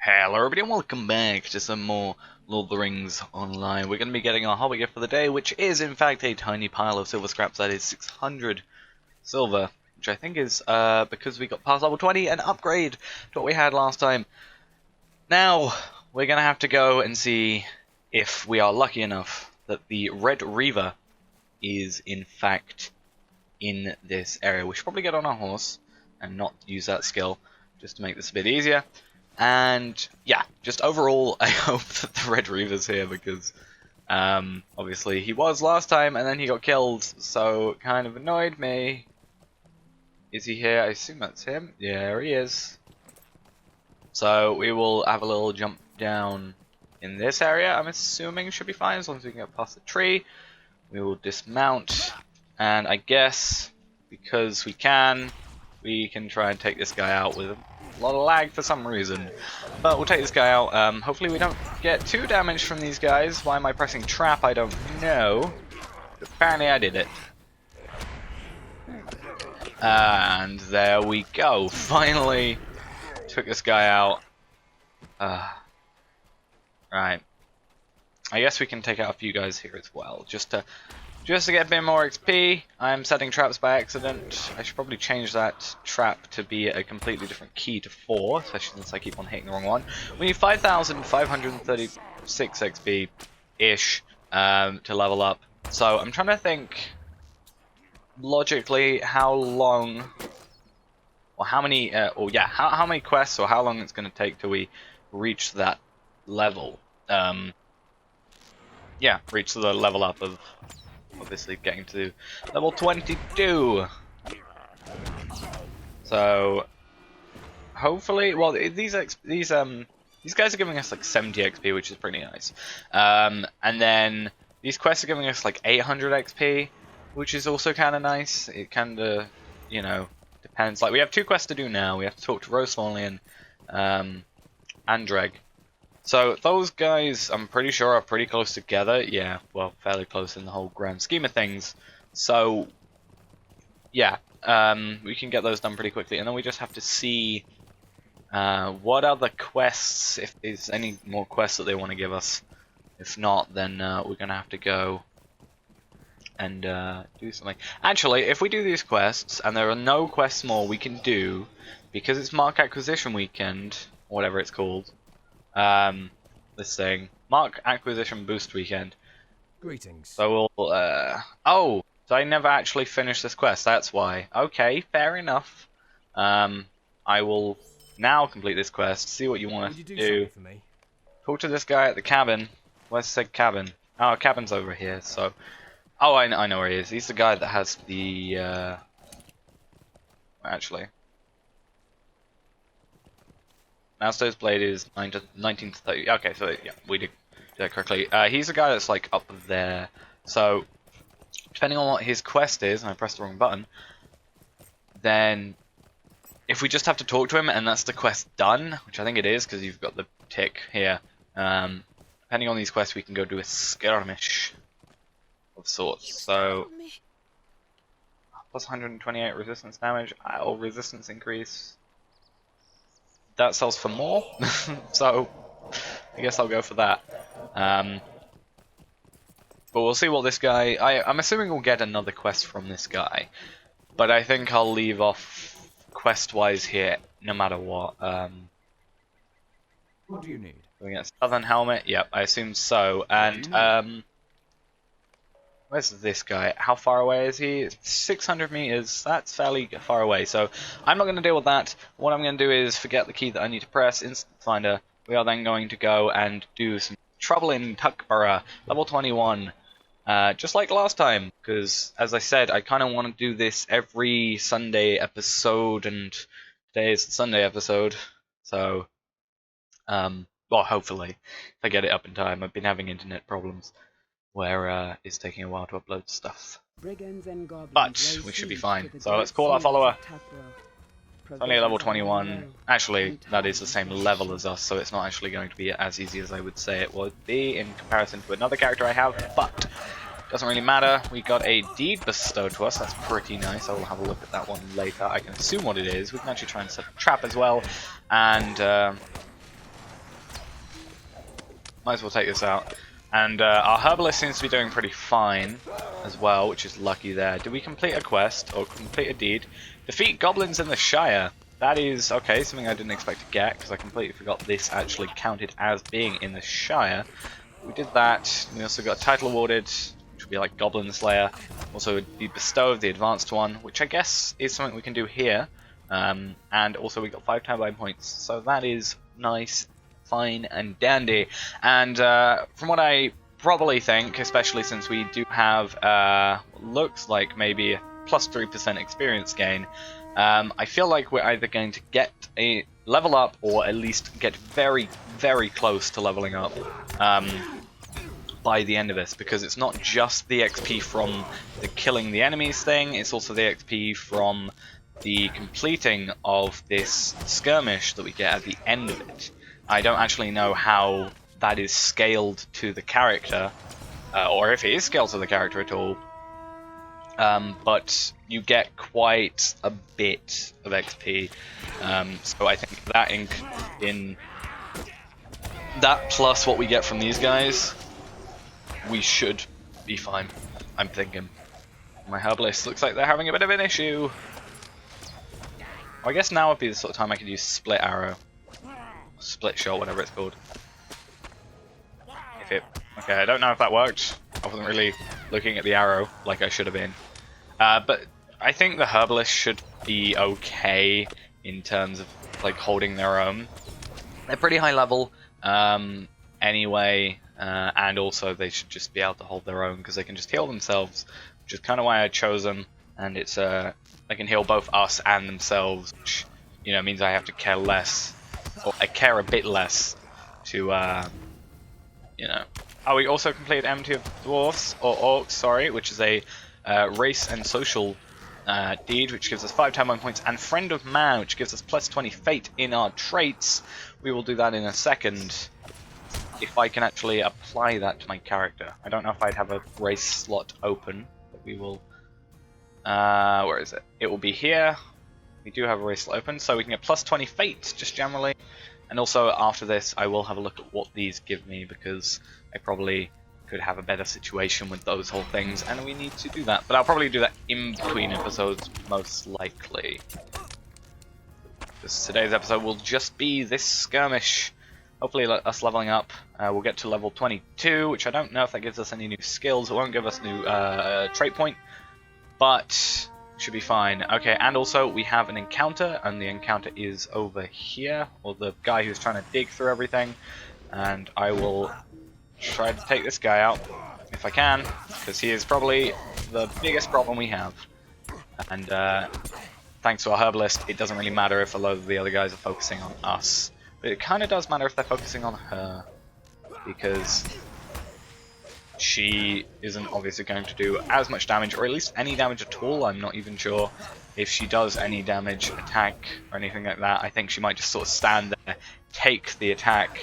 Hello everybody and welcome back to some more Lord of the Rings Online. We're going to be getting our Hobbit gift for the day, which is in fact a tiny pile of silver scraps. That is 600 silver, which I think is because we got past level 20 and upgrade to what we had last time. Now, we're going to have to go and see if we are lucky enough that the Red Reaver is in fact in this area. We should probably get on our horse and not use that skill just to make this a bit easier. And yeah, just overall, I hope that the Red Reaver's here because obviously he was last time and then he got killed, so it kind of annoyed me. Is he here? I assume that's him. Yeah, there he is. So we will have a little jump down in this area. I'm assuming should be fine as long as we can get past the tree. We will dismount, and I guess because we can try and take this guy out with a lot of lag for some reason. But we'll take this guy out. Hopefully we don't get too damaged from these guys. Why am I pressing trap? I don't know. But apparently I did it. And there we go. Finally took this guy out. Right. I guess we can take out a few guys here as well. Just to get a bit more XP. I'm setting traps by accident. I should probably change that trap to be a completely different key to 4, especially since I keep on hitting the wrong one. We need 5,536 XP-ish to level up. So I'm trying to think logically how long, or how many, how many quests or how long it's going to take till we reach that level. Yeah, reach the level up of obviously getting to level 22. So hopefully, well, these guys are giving us like 70 XP, which is pretty nice. And then these quests are giving us like 800 XP, which is also kind of nice. It kind of, you know, depends. Like we have 2 quests to do now. We have to talk to Rosemary and Andreg. So those guys, I'm pretty sure, are pretty close together. Yeah, well, fairly close in the whole grand scheme of things. So, yeah, we can get those done pretty quickly. And then we just have to see what other quests, if there's any more quests that they want to give us. If not, then we're going to have to go and do something. Actually, if we do these quests, and there are no quests more we can do, because it's Mark Acquisition Weekend, or whatever it's called, this thing, Mark Acquisition Boost Weekend. Greetings. So we'll, oh, so I never actually finished this quest, that's why. Okay, fair enough. I will now complete this quest, see what you want us to do. For me? Talk to this guy at the cabin. Where's the cabin? Oh, cabin's over here, so... Oh, I know where he is. He's the guy that has the, actually... Mousestone's blade is 19 to 30. Okay, so yeah, we did that correctly. He's the guy that's like up there. So, depending on what his quest is, and I pressed the wrong button, then if we just have to talk to him and that's the quest done, which I think it is because you've got the tick here, depending on these quests we can go do a skirmish of sorts. So, plus 128 resistance damage, or resistance increase. That sells for more, so I guess I'll go for that. But we'll see what this guy... I'm assuming we'll get another quest from this guy, but I think I'll leave off quest-wise here, no matter what. What do you need? We get Southern Helmet, yep, I assume so. And where's this guy? How far away is he? 600 meters. That's fairly far away. So I'm not going to deal with that. What I'm going to do is forget the key that I need to press, Instant Finder. We are then going to go and do some trouble in Tuckborough, level 21. Just like last time, because as I said, I kind of want to do this every Sunday episode, and today is the Sunday episode. So, well, hopefully, if I get it up in time. I've been having internet problems where it's taking a while to upload stuff. But we should be fine. So let's call our follower. It's only level 21. Actually, that is the same level as us, so it's not actually going to be as easy as I would say it would be in comparison to another character I have, but doesn't really matter. We got a deed bestowed to us. That's pretty nice. I will have a look at that one later. I can assume what it is. We can actually try and set a trap as well. And might as well take this out. And our herbalist seems to be doing pretty fine as well, which is lucky there. Did we complete a quest or complete a deed? Defeat goblins in the Shire. That is, okay, something I didn't expect to get, because I completely forgot this actually counted as being in the Shire. We did that. We also got a title awarded, which would be like Goblin Slayer. Also be bestowed the advanced one, which I guess is something we can do here. And also we got 5 turbine points, so that is nice, fine and dandy. And from what I probably think, especially since we do have looks like maybe a plus 3% experience gain, I feel like we're either going to get a level up or at least get very, very close to leveling up by the end of this, because it's not just the XP from the killing the enemies thing, it's also the XP from the completing of this skirmish that we get at the end of it. I don't actually know how that is scaled to the character, or if it is scaled to the character at all, but you get quite a bit of XP, so I think that in that plus what we get from these guys, we should be fine, I'm thinking. My herbalist looks like they're having a bit of an issue. I guess now would be the sort of time I could use split arrow, split shot, whatever it's called. Okay, I don't know if that worked. I wasn't really looking at the arrow like I should have been. But I think the herbalist should be okay in terms of like holding their own. They're pretty high level anyway, and also they should just be able to hold their own because they can just heal themselves, which is kind of why I chose them. And it's they can heal both us and themselves, which means I have to care less, or I care a bit less to Oh, we also completed Enmity of Dwarfs, or Orcs, sorry, which is a race and social deed, which gives us 5 Turbine points, and Friend of Man, which gives us plus 20 fate in our traits. We will do that in a second, if I can actually apply that to my character. I don't know if I'd have a race slot open, but we will... where is it? It will be here. We do have a race slot open, so we can get plus 20 fate, just generally. And also, after this, I will have a look at what these give me, because I probably could have a better situation with those whole things, and we need to do that. But I'll probably do that in between episodes, most likely. Because today's episode will just be this skirmish. Hopefully us leveling up. We'll get to level 22, which I don't know if that gives us any new skills. It won't give us new trait point, but should be fine. Okay, and also we have an encounter, and the encounter is over here, or the guy who's trying to dig through everything. And I will try to take this guy out if I can, because he is probably the biggest problem we have. And thanks to our herbalist, it doesn't really matter if a lot of the other guys are focusing on us. But it kind of does matter if they're focusing on her, because she isn't obviously going to do as much damage, or at least any damage at all. I'm not even sure if she does any damage, attack, or anything like that. I think she might just sort of stand there, take the attack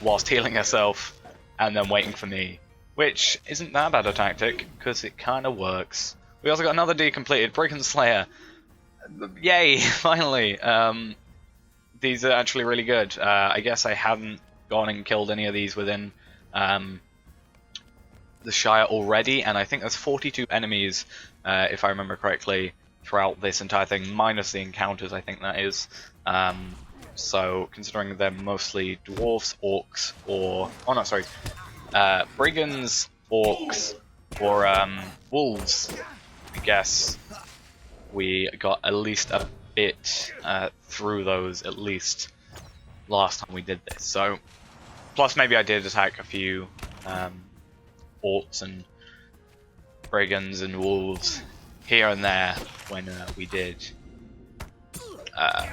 whilst healing herself, and then waiting for me. Which isn't that bad a tactic, because it kind of works. We also got another D completed, Broken Slayer. Yay, finally! These are actually really good. I guess I haven't gone and killed any of these within the Shire already, and I think there's 42 enemies, if I remember correctly, throughout this entire thing, minus the encounters, I think that is. So, considering they're mostly dwarves, orcs, or... oh no, sorry. Brigands, orcs, or wolves, I guess we got at least a bit through those, at least last time we did this. So, plus maybe I did attack a few orcs and brigands and wolves here and there when we did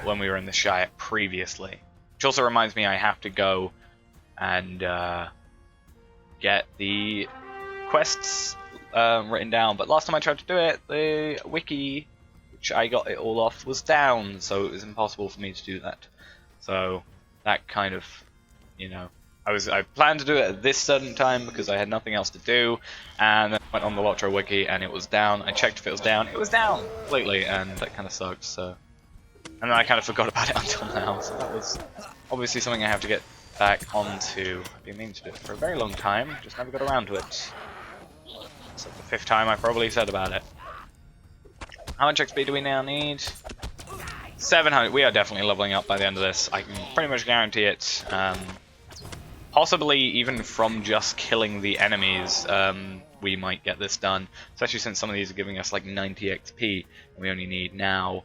when we were in the Shire previously. Which also reminds me I have to go and get the quests written down. But last time I tried to do it, the wiki, which I got it all off, was down, so it was impossible for me to do that. So that kind of, I planned to do it at this certain time because I had nothing else to do, and then I went on the LOTRO wiki and it was down. I checked if it was down completely, and that kind of sucked. So, and then I kind of forgot about it until now. So that was obviously something I have to get back onto... I've been meaning to do it for a very long time, just never got around to it. It's like the 5th time I probably said about it. How much XP do we now need? 700. We are definitely leveling up by the end of this. I can pretty much guarantee it. Possibly even from just killing the enemies, we might get this done. Especially since some of these are giving us like 90 XP, and we only need now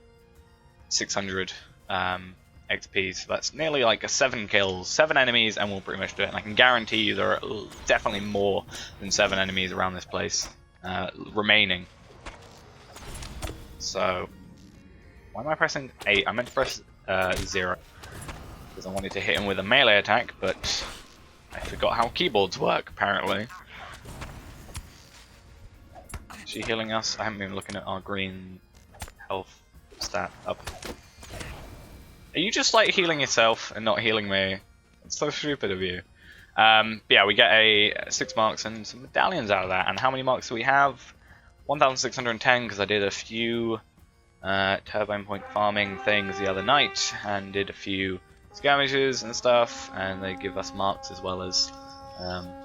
600 XP. So that's nearly like a 7 kills, 7 enemies, and we'll pretty much do it. And I can guarantee you there are definitely more than 7 enemies around this place remaining. So, why am I pressing 8? I meant to press 0 because I wanted to hit him with a melee attack, but I forgot how keyboards work, apparently. Is she healing us? I haven't been looking at our green health stat up. Are you just like healing yourself and not healing me? It's so stupid of you. Yeah, we get a 6 marks and some medallions out of that. And how many marks do we have? 1,610, because I did a few turbine point farming things the other night and did a few skirmishes and stuff, and they give us marks as well as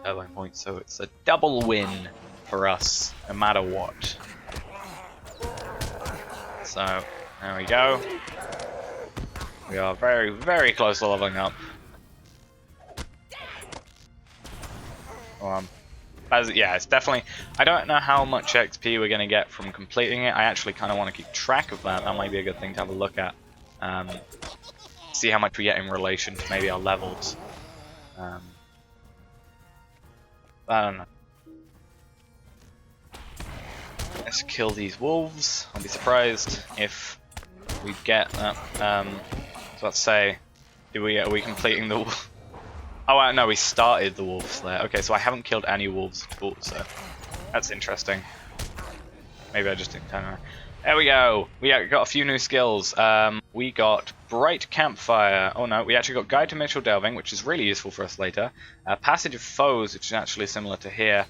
turbine points, so it's a double win for us no matter what. So there we go. We are very, very close to leveling up. Yeah, it's definitely... I don't know how much XP we're going to get from completing it. I actually kind of want to keep track of that. That might be a good thing to have a look at. See how much we get in relation to maybe our levels. I don't know. Let's kill these wolves. I'll be surprised if we get that. So let's say, are we completing the... Oh, no, we started the wolves there. Okay, so I haven't killed any wolves at all, so that's interesting. Maybe I just didn't turn around. There we go. We got a few new skills. We got Bright Campfire. Oh no, we actually got Guide to Mitchell Delving, which is really useful for us later. Passage of Foes, which is actually similar to here.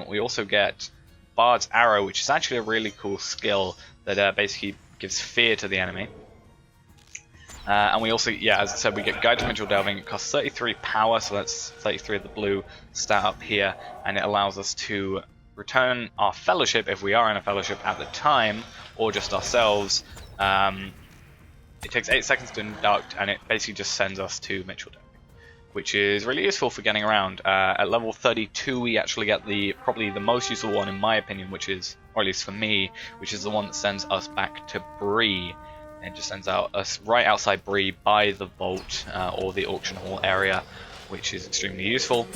We also get Bard's Arrow, which is actually a really cool skill that basically gives fear to the enemy. And we also, yeah, as I said, we get Guide to Mitchell Delving. It costs 33 power, so that's 33 of the blue stat up here, and it allows us to return our fellowship if we are in a fellowship at the time, or just ourselves. It takes 8 seconds to induct, and it basically just sends us to Mitchell Delving, which is really useful for getting around. At level 32, we actually get probably the most useful one in my opinion, which is, or at least for me, which is the one that sends us back to Bree. It just sends us right outside Bree by the vault or the auction hall area, which is extremely useful.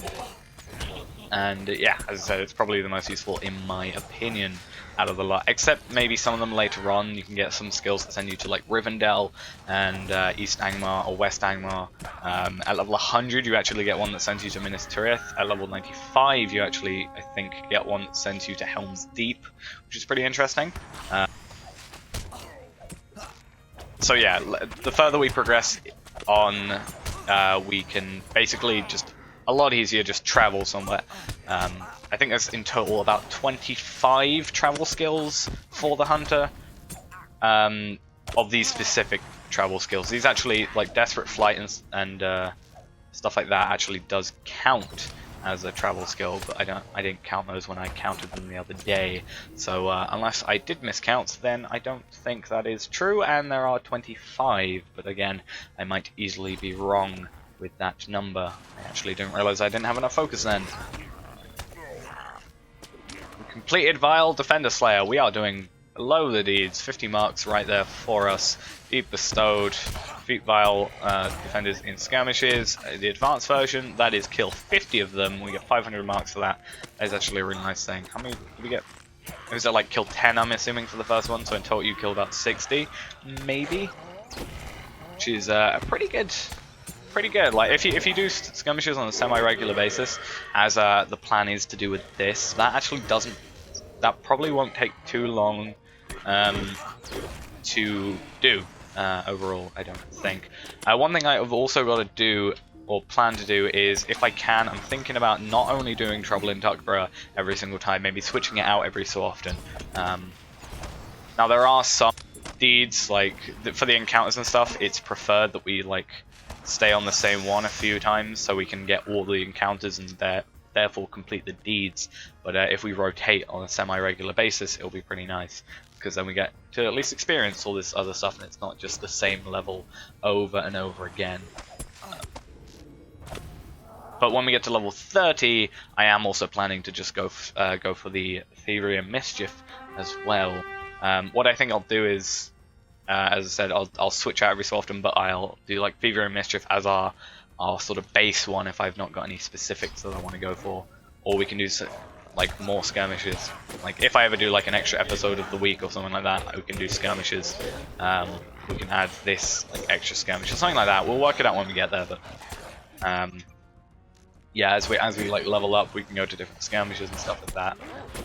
And yeah, as I said, it's probably the most useful in my opinion out of the lot. Except maybe some of them later on, you can get some skills that send you to like Rivendell and East Angmar or West Angmar. At level 100, you actually get one that sends you to Minas Tirith. At level 95, you actually, I think, get one that sends you to Helm's Deep, which is pretty interesting. So yeah, the further we progress on, we can basically just a lot easier just travel somewhere. I think there's in total about 25 travel skills for the hunter of these specific travel skills. These actually, like Desperate Flight and stuff like that, actually does count as a travel skill, but I didn't count those when I counted them the other day. So unless I did miscount, then I don't think that is true, and there are 25. But again, I might easily be wrong with that number. I actually didn't realize I didn't have enough focus then. We completed Vile Defender Slayer. We are doing below the deeds. 50 marks right there for us. Deep bestowed. Defeat Vile defenders in skirmishes. The advanced version, that is kill 50 of them. We get 500 marks for that. That is actually a really nice thing. How many did we get? It was like kill 10, I'm assuming, for the first one. So in total you kill about 60, maybe, which is pretty good. Pretty good. Like if you do skirmishes on a semi-regular basis, as the plan is to do with this, that actually doesn't. That probably won't take too long to do overall, I don't think. One thing I've also got to do, or plan to do, is if I can, I'm thinking about not only doing Trouble in Tuckborough every single time, maybe switching it out every so often. Now there are some deeds, like for the encounters and stuff, it's preferred that we like stay on the same one a few times so we can get all the encounters and therefore complete the deeds. But if we rotate on a semi-regular basis, it'll be pretty nice, because then we get to at least experience all this other stuff and it's not just the same level over and over again. But when we get to level 30, I am also planning to just go for the Thievery and Mischief as well. What I think I'll do is, as I said, I'll switch out every so often, but I'll do like Thievery and Mischief as our sort of base one if I've not got any specifics that I want to go for. Or we can do like more skirmishes. Like if I ever do like an extra episode of the week or something like that, we can do skirmishes. We can add this like extra skirmish or something like that. We'll work it out when we get there, but yeah, as we like level up, we can go to different skirmishes and stuff like that.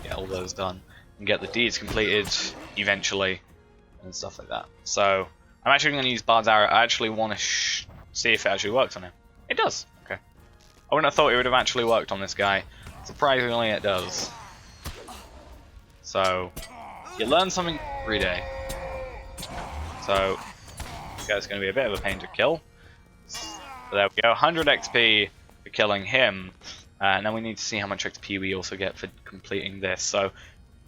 Get all those done and get the deeds completed eventually and stuff like that. So I'm actually going to use Bard's Arrow. I actually want to see if it actually works on him. It does. Okay. I wouldn't have thought it would have actually worked on this guy. Surprisingly, it does. So you learn something every day. So this guy's going to be a bit of a pain to kill. So there we go. 100 XP for killing him. And then we need to see how much XP we also get for completing this. So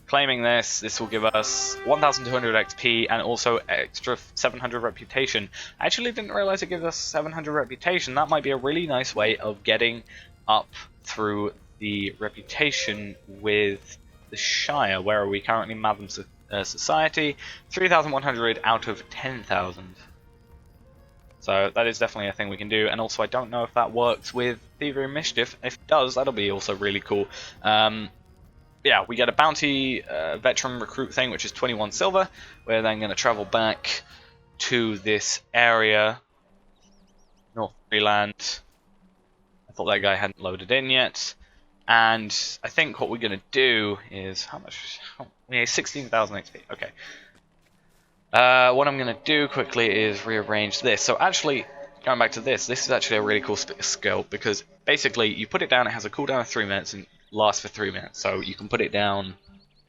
claiming this will give us 1,200 XP and also extra 700 reputation. I actually didn't realize it gives us 700 reputation. That might be a really nice way of getting up through the reputation with the Shire. Where are we currently? Madam Society, 3,100 out of 10,000. So that is definitely a thing we can do. And also I don't know if that works with Thievery and Mischief. If it does, that'll be also really cool. Yeah, we get a bounty veteran recruit thing, which is 21 silver. We're then going to travel back to this area, North Freeland. I thought that guy hadn't loaded in yet. And I think what we're going to do is, how much? We have 16,000 XP. Okay. What I'm going to do quickly is rearrange this. So actually, going back to this is actually a really cool skill, because basically you put it down, it has a cooldown of 3 minutes and lasts for 3 minutes. So you can put it down,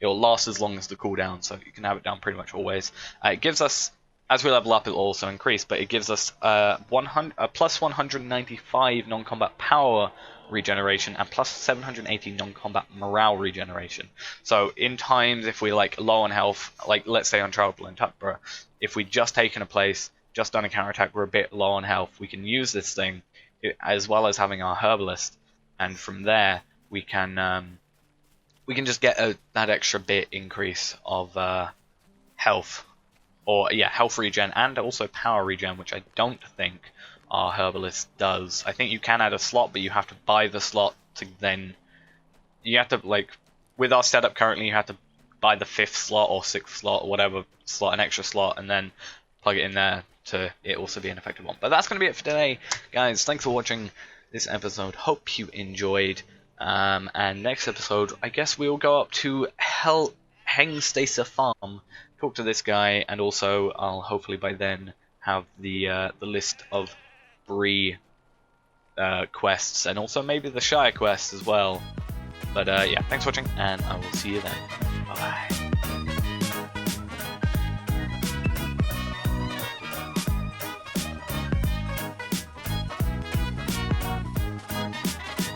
it'll last as long as the cooldown, so you can have it down pretty much always. It gives us, as we level up, it will also increase, but it gives us plus 195 non-combat power regeneration and plus 780 non-combat morale regeneration. So in times if we like low on health, like let's say on Travel in Tuckborough, if we just taken a place, just done a counterattack, we're a bit low on health, we can use this thing as well as having our herbalist, and from there we can just get that extra bit increase of health, or yeah, health regen and also power regen, which I don't think our herbalist does. I think you can add a slot, but you have to buy the slot to then. You have to, like, with our setup currently, you have to buy the 5th slot or 6th slot or whatever slot, an extra slot, and then plug it in there to it also be an effective one. But that's going to be it for today, guys. Thanks for watching this episode. Hope you enjoyed. And next episode, I guess we'll go up to Hengstacer Farm, talk to this guy, and also I'll hopefully by then have the list of Bree quests, and also maybe the Shire quests as well. But yeah, thanks for watching, and I will see you then. Bye bye.